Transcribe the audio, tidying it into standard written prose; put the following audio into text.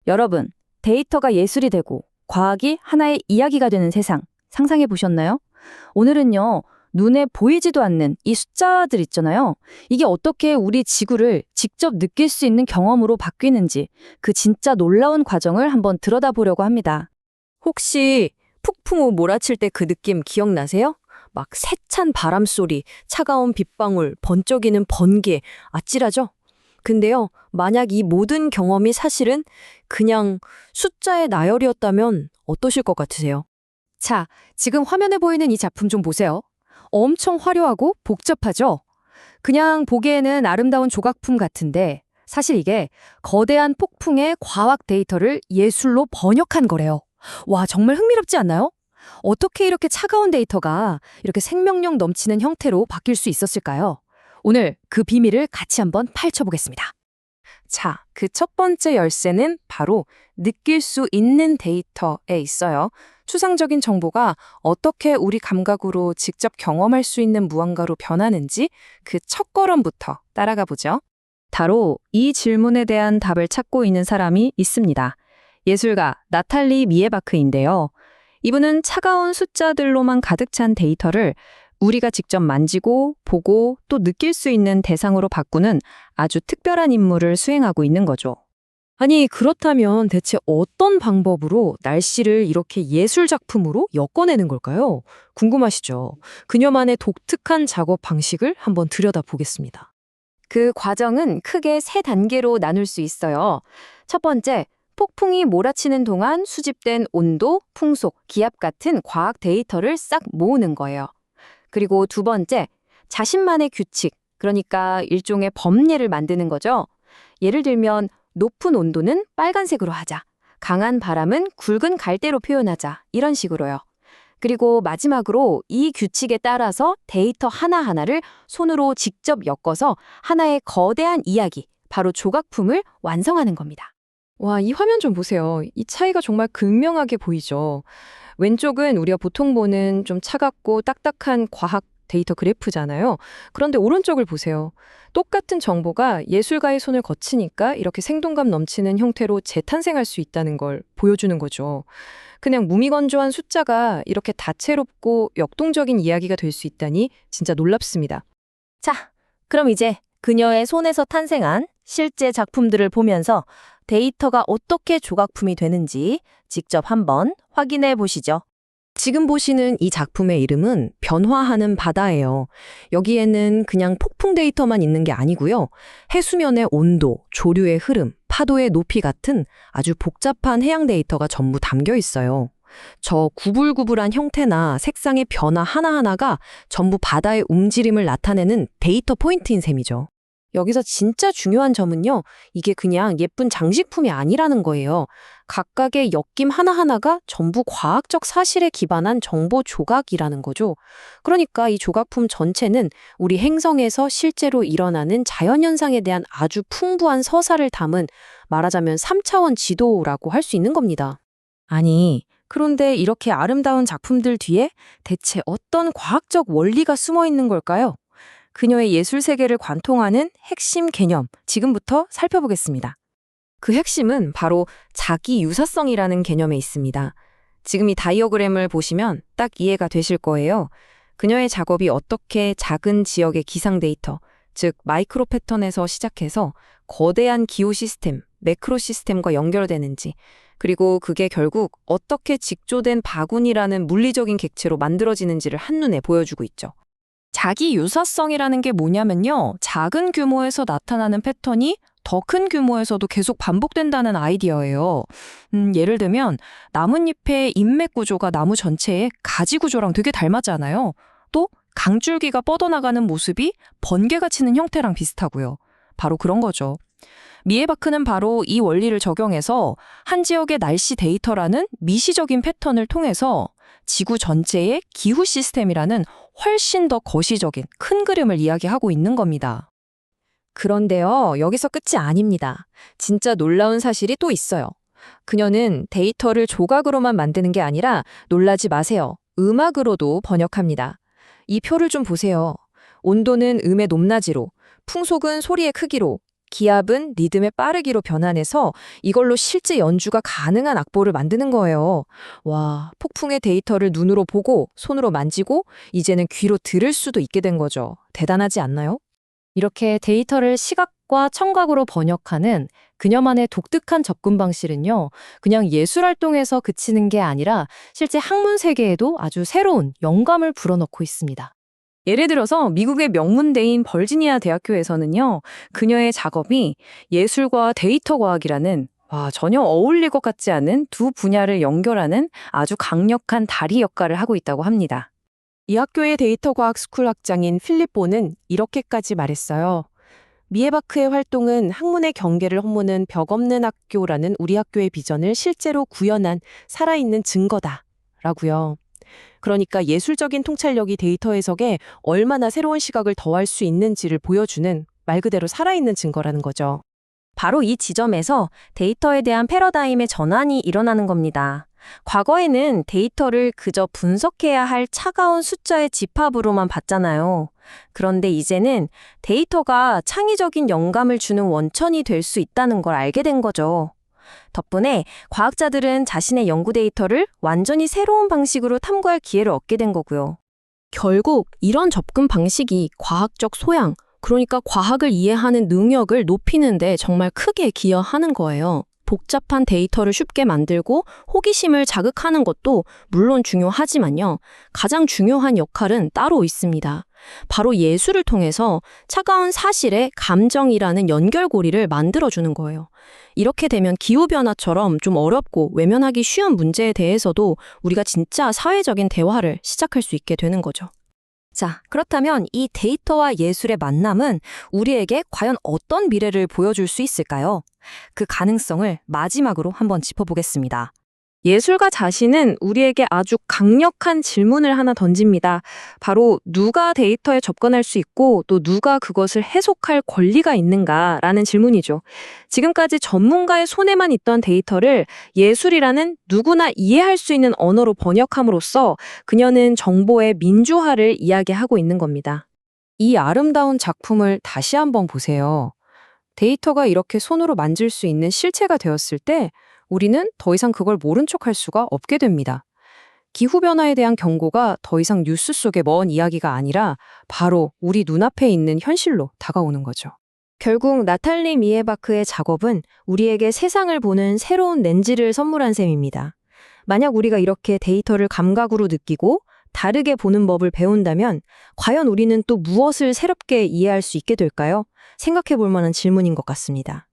여러분, 데이터가 예술이 되고 과학이 하나의 이야기가 되는 세상 상상해 보셨나요? 오늘은요, 눈에 보이지도 않는 이 숫자들 있잖아요. 이게 어떻게 우리 지구를 직접 느낄 수 있는 경험으로 바뀌는지 그 진짜 놀라운 과정을 한번 들여다보려고 합니다. 혹시 폭풍 우 몰아칠 때 그 느낌 기억나세요? 막 세찬 바람 소리, 차가운 빗방울, 번쩍이는 번개, 아찔하죠? 근데요, 만약 이 모든 경험이 사실은 그냥 숫자의 나열이었다면 어떠실 것 같으세요? 자, 지금 화면에 보이는 이 작품 좀 보세요. 엄청 화려하고 복잡하죠? 그냥 보기에는 아름다운 조각품 같은데 사실 이게 거대한 폭풍의 과학 데이터를 예술로 번역한 거래요. 와, 정말 흥미롭지 않나요? 어떻게 이렇게 차가운 데이터가 이렇게 생명력 넘치는 형태로 바뀔 수 있었을까요? 오늘 그 비밀을 같이 한번 파헤쳐보겠습니다. 자, 그 첫 번째 열쇠는 바로 느낄 수 있는 데이터에 있어요. 추상적인 정보가 어떻게 우리 감각으로 직접 경험할 수 있는 무언가로 변하는지 그 첫걸음부터 따라가 보죠. 바로 이 질문에 대한 답을 찾고 있는 사람이 있습니다. 예술가 나탈리 미에바크인데요. 이분은 차가운 숫자들로만 가득 찬 데이터를 우리가 직접 만지고 보고 또 느낄 수 있는 대상으로 바꾸는 아주 특별한 임무를 수행하고 있는 거죠. 아니, 그렇다면 대체 어떤 방법으로 날씨를 이렇게 예술 작품으로 엮어내는 걸까요? 궁금하시죠? 그녀만의 독특한 작업 방식을 한번 들여다보겠습니다. 그 과정은 크게 세 단계로 나눌 수 있어요. 첫 번째, 폭풍이 몰아치는 동안 수집된 온도, 풍속, 기압 같은 과학 데이터를 싹 모으는 거예요. 그리고 두 번째, 자신만의 규칙, 그러니까 일종의 법례를 만드는 거죠. 예를 들면 높은 온도는 빨간색으로 하자, 강한 바람은 굵은 갈대로 표현하자, 이런 식으로요. 그리고 마지막으로 이 규칙에 따라서 데이터 하나하나를 손으로 직접 엮어서 하나의 거대한 이야기, 바로 조각품을 완성하는 겁니다. 와, 이 화면 좀 보세요. 이 차이가 정말 극명하게 보이죠. 왼쪽은 우리가 보통 보는 좀 차갑고 딱딱한 과학 데이터 그래프잖아요. 그런데 오른쪽을 보세요. 똑같은 정보가 예술가의 손을 거치니까 이렇게 생동감 넘치는 형태로 재탄생할 수 있다는 걸 보여주는 거죠. 그냥 무미건조한 숫자가 이렇게 다채롭고 역동적인 이야기가 될 수 있다니 진짜 놀랍습니다. 자, 그럼 이제 그녀의 손에서 탄생한 실제 작품들을 보면서 데이터가 어떻게 조각품이 되는지 직접 한번 확인해 보시죠. 지금 보시는 이 작품의 이름은 변화하는 바다예요. 여기에는 그냥 폭풍 데이터만 있는 게 아니고요. 해수면의 온도, 조류의 흐름, 파도의 높이 같은 아주 복잡한 해양 데이터가 전부 담겨 있어요. 저 구불구불한 형태나 색상의 변화 하나하나가 전부 바다의 움직임을 나타내는 데이터 포인트인 셈이죠. 여기서 진짜 중요한 점은요, 이게 그냥 예쁜 장식품이 아니라는 거예요. 각각의 엮임 하나하나가 전부 과학적 사실에 기반한 정보 조각이라는 거죠. 그러니까 이 조각품 전체는 우리 행성에서 실제로 일어나는 자연현상에 대한 아주 풍부한 서사를 담은 말하자면 3차원 지도라고 할 수 있는 겁니다. 아니, 그런데 이렇게 아름다운 작품들 뒤에 대체 어떤 과학적 원리가 숨어 있는 걸까요? 그녀의 예술 세계를 관통하는 핵심 개념, 지금부터 살펴보겠습니다. 그 핵심은 바로 자기 유사성이라는 개념에 있습니다. 지금 이 다이어그램을 보시면 딱 이해가 되실 거예요. 그녀의 작업이 어떻게 작은 지역의 기상 데이터, 즉 마이크로 패턴에서 시작해서 거대한 기후 시스템, 매크로 시스템과 연결되는지, 그리고 그게 결국 어떻게 직조된 바구니라는 물리적인 객체로 만들어지는지를 한눈에 보여주고 있죠. 자기 유사성이라는 게 뭐냐면요. 작은 규모에서 나타나는 패턴이 더 큰 규모에서도 계속 반복된다는 아이디어예요. 예를 들면 나뭇잎의 잎맥 구조가 나무 전체의 가지 구조랑 되게 닮았잖아요. 또 강줄기가 뻗어나가는 모습이 번개가 치는 형태랑 비슷하고요. 바로 그런 거죠. 미에바크는 바로 이 원리를 적용해서 한 지역의 날씨 데이터라는 미시적인 패턴을 통해서 지구 전체의 기후 시스템이라는 훨씬 더 거시적인 큰 그림을 이야기하고 있는 겁니다. 그런데요, 여기서 끝이 아닙니다. 진짜 놀라운 사실이 또 있어요. 그녀는 데이터를 조각으로만 만드는 게 아니라 놀라지 마세요. 음악으로도 번역합니다. 이 표를 좀 보세요. 온도는 음의 높낮이로, 풍속은 소리의 크기로, 기압은 리듬의 빠르기로 변환해서 이걸로 실제 연주가 가능한 악보를 만드는 거예요. 와, 폭풍의 데이터를 눈으로 보고 손으로 만지고 이제는 귀로 들을 수도 있게 된 거죠. 대단하지 않나요? 이렇게 데이터를 시각과 청각으로 번역하는 그녀만의 독특한 접근 방식은요, 그냥 예술 활동에서 그치는 게 아니라 실제 학문 세계에도 아주 새로운 영감을 불어넣고 있습니다. 예를 들어서 미국의 명문대인 버지니아 대학교에서는요, 그녀의 작업이 예술과 데이터 과학이라는 전혀 어울릴 것 같지 않은 두 분야를 연결하는 아주 강력한 다리 역할을 하고 있다고 합니다. 이 학교의 데이터 과학 스쿨 학장인 필립보는 이렇게까지 말했어요. 미에바크의 활동은 학문의 경계를 허무는 벽 없는 학교라는 우리 학교의 비전을 실제로 구현한 살아있는 증거다. 라고요. 그러니까 예술적인 통찰력이 데이터 해석에 얼마나 새로운 시각을 더할 수 있는지를 보여주는 말 그대로 살아있는 증거라는 거죠. 바로 이 지점에서 데이터에 대한 패러다임의 전환이 일어나는 겁니다. 과거에는 데이터를 그저 분석해야 할 차가운 숫자의 집합으로만 봤잖아요. 그런데 이제는 데이터가 창의적인 영감을 주는 원천이 될 수 있다는 걸 알게 된 거죠. 덕분에 과학자들은 자신의 연구 데이터를 완전히 새로운 방식으로 탐구할 기회를 얻게 된 거고요. 결국 이런 접근 방식이 과학적 소양, 그러니까 과학을 이해하는 능력을 높이는데 정말 크게 기여하는 거예요. 복잡한 데이터를 쉽게 만들고 호기심을 자극하는 것도 물론 중요하지만요. 가장 중요한 역할은 따로 있습니다. 바로 예술을 통해서 차가운 사실의 감정이라는 연결고리를 만들어주는 거예요. 이렇게 되면 기후변화처럼 좀 어렵고 외면하기 쉬운 문제에 대해서도 우리가 진짜 사회적인 대화를 시작할 수 있게 되는 거죠. 자, 그렇다면 이 데이터와 예술의 만남은 우리에게 과연 어떤 미래를 보여줄 수 있을까요? 그 가능성을 마지막으로 한번 짚어보겠습니다. 예술가 자신은 우리에게 아주 강력한 질문을 하나 던집니다. 바로 누가 데이터에 접근할 수 있고 또 누가 그것을 해석할 권리가 있는가라는 질문이죠. 지금까지 전문가의 손에만 있던 데이터를 예술이라는 누구나 이해할 수 있는 언어로 번역함으로써 그녀는 정보의 민주화를 이야기하고 있는 겁니다. 이 아름다운 작품을 다시 한번 보세요. 데이터가 이렇게 손으로 만질 수 있는 실체가 되었을 때 우리는 더 이상 그걸 모른 척할 수가 없게 됩니다. 기후변화에 대한 경고가 더 이상 뉴스 속의 먼 이야기가 아니라 바로 우리 눈앞에 있는 현실로 다가오는 거죠. 결국 나탈리 미에바크의 작업은 우리에게 세상을 보는 새로운 렌즈를 선물한 셈입니다. 만약 우리가 이렇게 데이터를 감각으로 느끼고 다르게 보는 법을 배운다면 과연 우리는 또 무엇을 새롭게 이해할 수 있게 될까요? 생각해 볼 만한 질문인 것 같습니다.